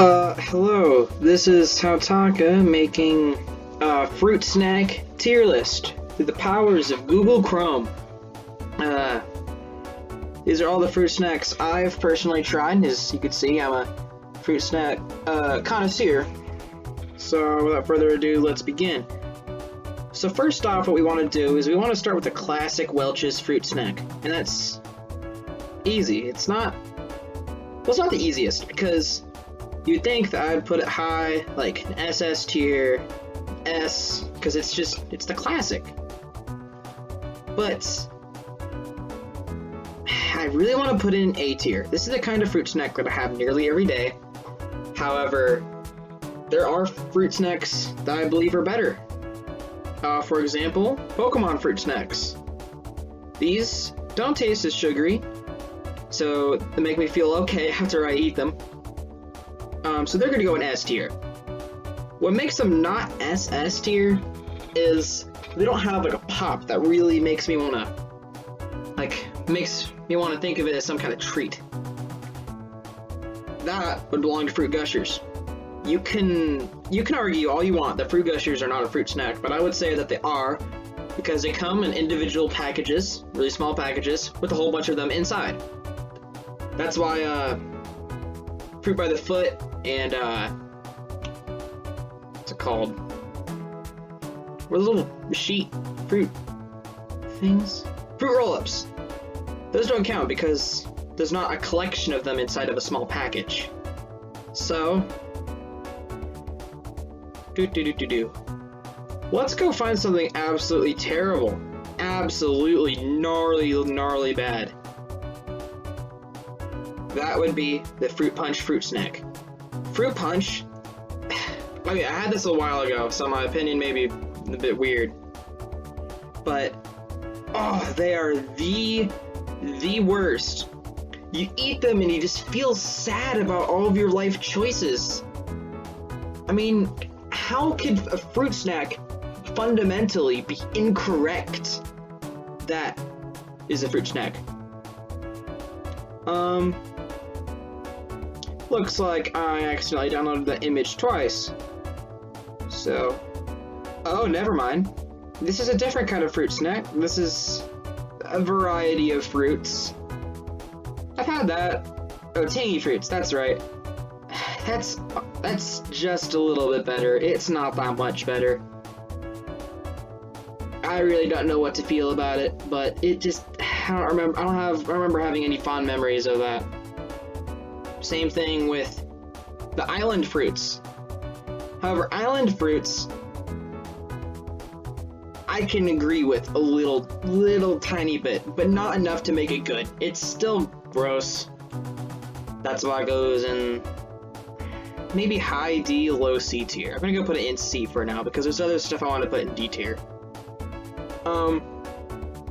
Hello, this is Tautaka making a fruit snack tier list through the powers of Google Chrome. These are all the fruit snacks I've personally tried. As you can see, I'm a fruit snack connoisseur. So without further ado, let's begin. So first off, what we want to do is we want to start with the classic Welch's fruit snack, and that's easy. It's not the easiest, because you'd think that I'd put it high, like an SS tier, S, because it's the classic. But I really want to put it in A tier. This is the kind of fruit snack that I have nearly every day. However, there are fruit snacks that I believe are better. For example, Pokemon fruit snacks. These don't taste as sugary, so they make me feel okay after I eat them. So they're gonna go in S tier. What makes them not SS tier is they don't have like a pop that really makes me wanna think of it as some kind of treat. That would belong to Fruit Gushers. You can argue all you want that Fruit Gushers are not a fruit snack, but I would say that they are, because they come in individual packages, really small packages, with a whole bunch of them inside. That's why Fruit by the Foot and what's it called? What are the little sheet fruit things? Fruit roll-ups. Those don't count because there's not a collection of them inside of a small package. So, let's go find something absolutely terrible. Absolutely gnarly bad. That would be the Fruit Punch fruit snack. Fruit Punch, I mean, I had this a while ago, so my opinion may be a bit weird. But, oh, they are the worst. You eat them and you just feel sad about all of your life choices. I mean, how could a fruit snack fundamentally be incorrect? That is a fruit snack. Looks like I accidentally downloaded that image twice. So, oh, never mind. This is a different kind of fruit snack. This is a variety of fruits. I've had that. Oh, tangy fruits, that's right. That's just a little bit better. It's not that much better. I really don't know what to feel about it, but it just, I don't remember having any fond memories of that. Same thing with the island fruits. However, island fruits, I can agree with a little tiny bit, but not enough to make it good. It's still gross. That's why it goes in maybe high D, low C tier. I'm gonna go put it in C for now because there's other stuff I want to put in D tier.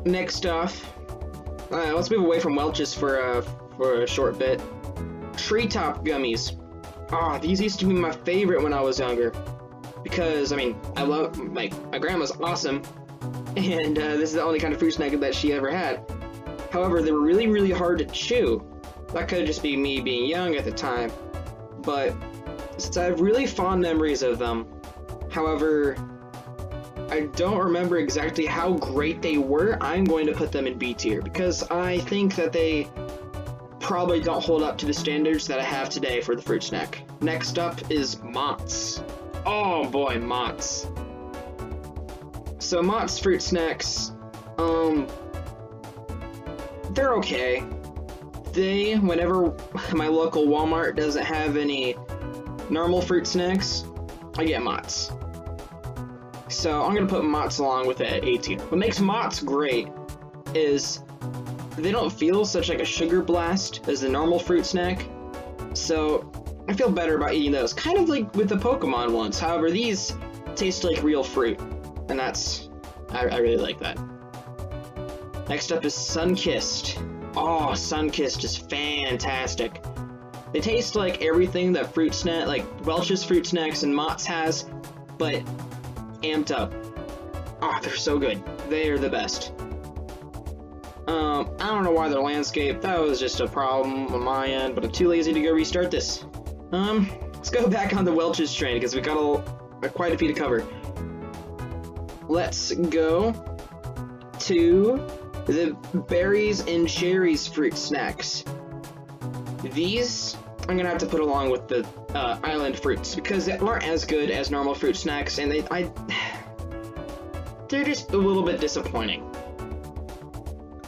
Next off, let's move away from Welch's for a short bit. Treetop gummies. These used to be my favorite when I was younger, because I mean, I love my grandma's awesome, and this is the only kind of fruit snack that she ever had. However, they were really hard to chew. That could just be me being young at the time, but since I have really fond memories of them. However, I don't remember exactly how great they were. I'm going to put them in B tier because I think that they probably don't hold up to the standards that I have today for the fruit snack. Next up is Mott's. Oh boy, Mott's. So Mott's fruit snacks, they're okay. Whenever my local Walmart doesn't have any normal fruit snacks, I get Mott's. So I'm gonna put Mott's along with it at A tier. What makes Mott's great is they don't feel such like a sugar blast as the normal fruit snack. So I feel better about eating those. Kind of like with the Pokemon ones. However, these taste like real fruit. And I really like that. Next up is Sunkissed. Oh, Sunkissed is fantastic. They taste like everything that fruit snack, like Welch's fruit snacks and Mott's has, but amped up. They're so good. They are the best. I don't know why their landscape, that was just a problem on my end, but I'm too lazy to go restart this. let's go back on the Welch's train because we got quite a few to cover. Let's go to the berries and cherries fruit snacks. These I'm gonna have to put along with the island fruits because they aren't as good as normal fruit snacks, and they're just a little bit disappointing.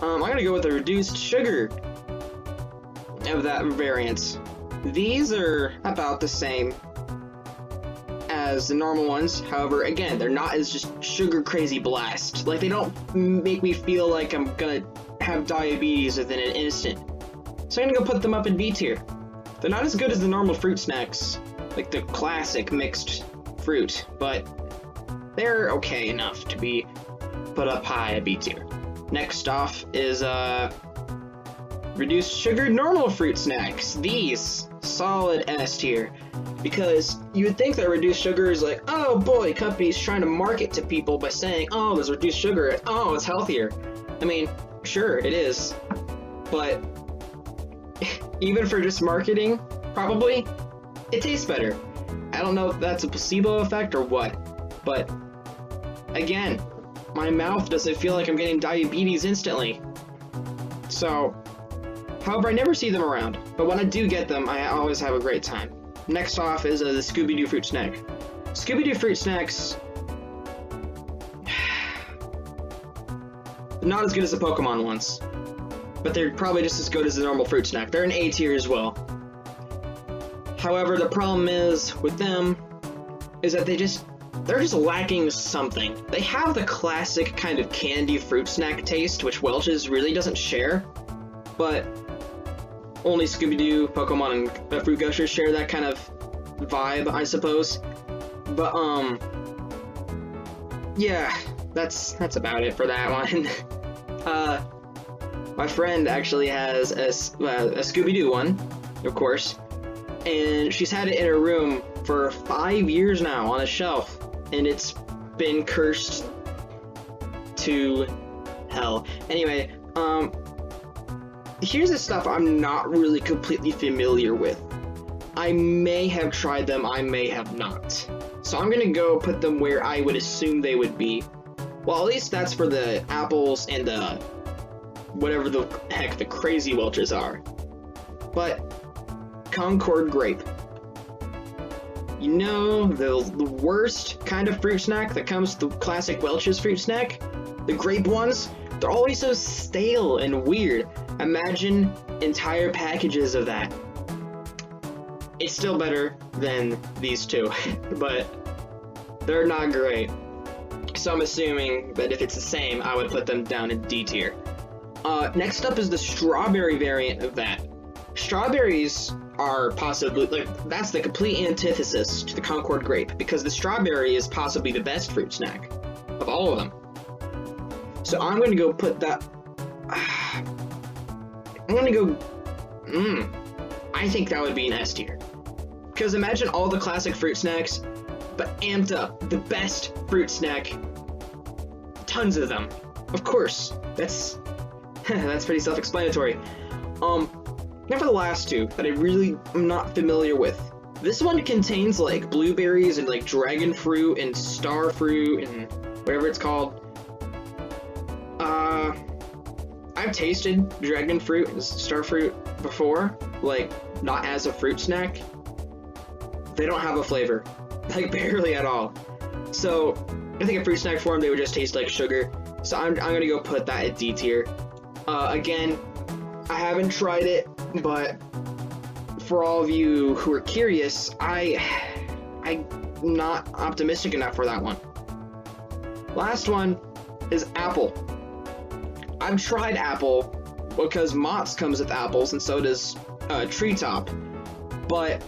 I'm gonna go with the reduced sugar of that variant. These are about the same as the normal ones. However, again, they're not as just sugar crazy blast. Like, they don't make me feel like I'm gonna have diabetes within an instant. So I'm gonna go put them up in B tier. They're not as good as the normal fruit snacks, like the classic mixed fruit, but they're okay enough to be put up high at B tier. Next off is reduced sugar normal fruit snacks. These solid S tier, because you would think that reduced sugar is like, oh boy, companies trying to market to people by saying, oh, there's reduced sugar, oh, it's healthier. I mean, sure, it is, but even for just marketing, probably, it tastes better. I don't know if that's a placebo effect or what, but again, my mouth doesn't feel like I'm getting diabetes instantly. So, however, I never see them around, but when I do get them, I always have a great time. Next off is the Scooby-Doo fruit snack. Scooby-Doo fruit snacks, not as good as the Pokemon ones, but they're probably just as good as the normal fruit snack. They're an A tier as well. However, the problem is with them is that they're just lacking something. They have the classic kind of candy fruit snack taste, which Welch's really doesn't share, but only Scooby-Doo, Pokemon, and Fruit Gushers share that kind of vibe, I suppose. But yeah, that's about it for that one. My friend actually has a Scooby-Doo one, of course, and she's had it in her room for 5 years now on a shelf, and it's been cursed to hell. Anyway, here's the stuff I'm not really completely familiar with. I may have tried them, I may have not. So I'm gonna go put them where I would assume they would be. Well, at least that's for the apples and the whatever the heck the crazy Welch's are. But Concord grape. You know, the worst kind of fruit snack that comes to the classic Welch's fruit snack? The grape ones? They're always so stale and weird. Imagine entire packages of that. It's still better than these two, but they're not great. So I'm assuming that if it's the same, I would put them down in D tier. Next up is the strawberry variant of that. Strawberries are possibly, like, that's the complete antithesis to the Concord grape, because the strawberry is possibly the best fruit snack of all of them. So I'm going to go put that, I'm going to go, I think that would be an S tier. Because imagine all the classic fruit snacks, but amped up, the best fruit snack, tons of them. Of course, that's pretty self-explanatory. Now for the last two that I really am not familiar with. This one contains like blueberries and like dragon fruit and star fruit and whatever it's called. I've tasted dragon fruit and star fruit before, like not as a fruit snack. They don't have a flavor, like barely at all. So I think in fruit snack form they would just taste like sugar. So I'm gonna go put that at D tier. Again, I haven't tried it, but for all of you who are curious, I'm not optimistic enough for that one. Last one is apple. I've tried apple because Mott's comes with apples and so does Treetop, but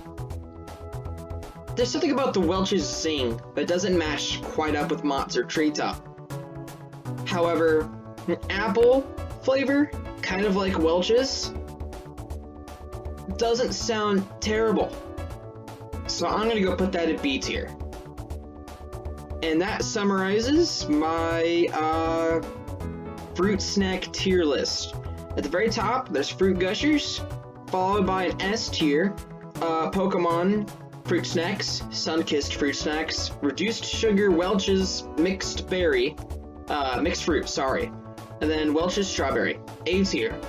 there's something about the Welch's Zing that doesn't match quite up with Mott's or Treetop. However, an apple flavor, kind of like Welch's, doesn't sound terrible. So I'm gonna go put that at B tier. And that summarizes my fruit snack tier list. At the very top, there's Fruit Gushers, followed by an S tier, Pokemon, fruit snacks, sun-kissed fruit snacks, reduced sugar Welch's mixed berry, mixed fruit, sorry. And then Welch's strawberry, A tier.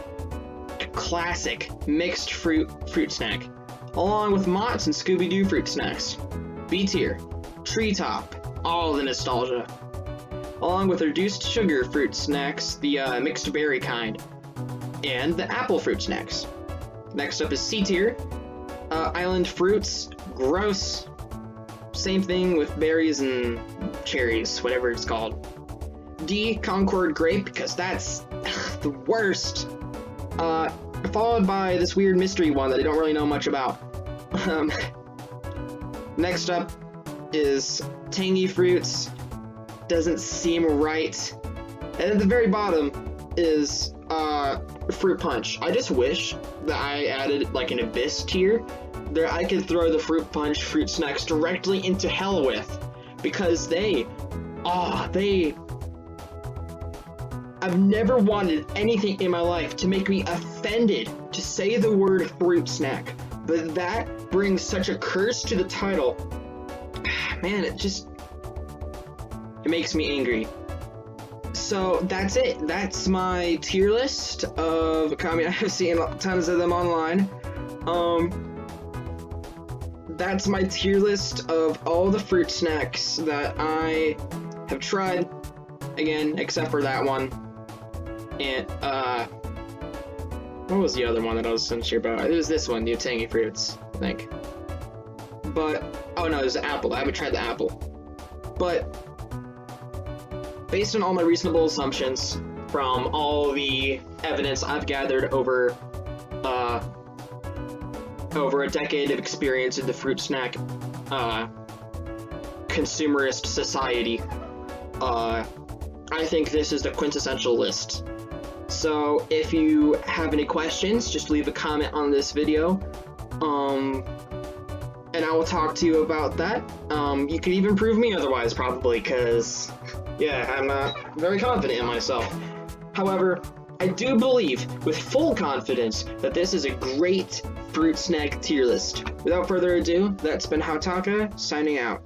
Classic mixed fruit snack. Along with Mott's and Scooby-Doo fruit snacks. B tier. Treetop, all the nostalgia. Along with reduced sugar fruit snacks, the mixed berry kind. And the apple fruit snacks. Next up is C tier. Island fruits, gross. Same thing with berries and cherries, whatever it's called. D, Concord grape, because that's the worst. Followed by this weird mystery one that I don't really know much about. Next up is tangy fruits. Doesn't seem right. And at the very bottom is fruit punch. I just wish that I added like an abyss tier that I could throw the fruit punch fruit snacks directly into hell with, because I've never wanted anything in my life to make me offended to say the word fruit snack, but that brings such a curse to the title. Man, it makes me angry. So that's it. That's my tier list of, I mean, I've seen tons of them online. That's my tier list of all the fruit snacks that I have tried, again, except for that one. And, what was the other one that I was unsure about? It was this one, the tangy fruits, I think. But, oh no, it was the apple. I haven't tried the apple. But, based on all my reasonable assumptions from all the evidence I've gathered over a decade of experience in the fruit snack consumerist society, I think this is the quintessential list. So if you have any questions, just leave a comment on this video, and I will talk to you about that. You could even prove me otherwise, probably, because, yeah, I'm not very confident in myself. However, I do believe, with full confidence, that this is a great fruit snack tier list. Without further ado, that's been Hautaka, signing out.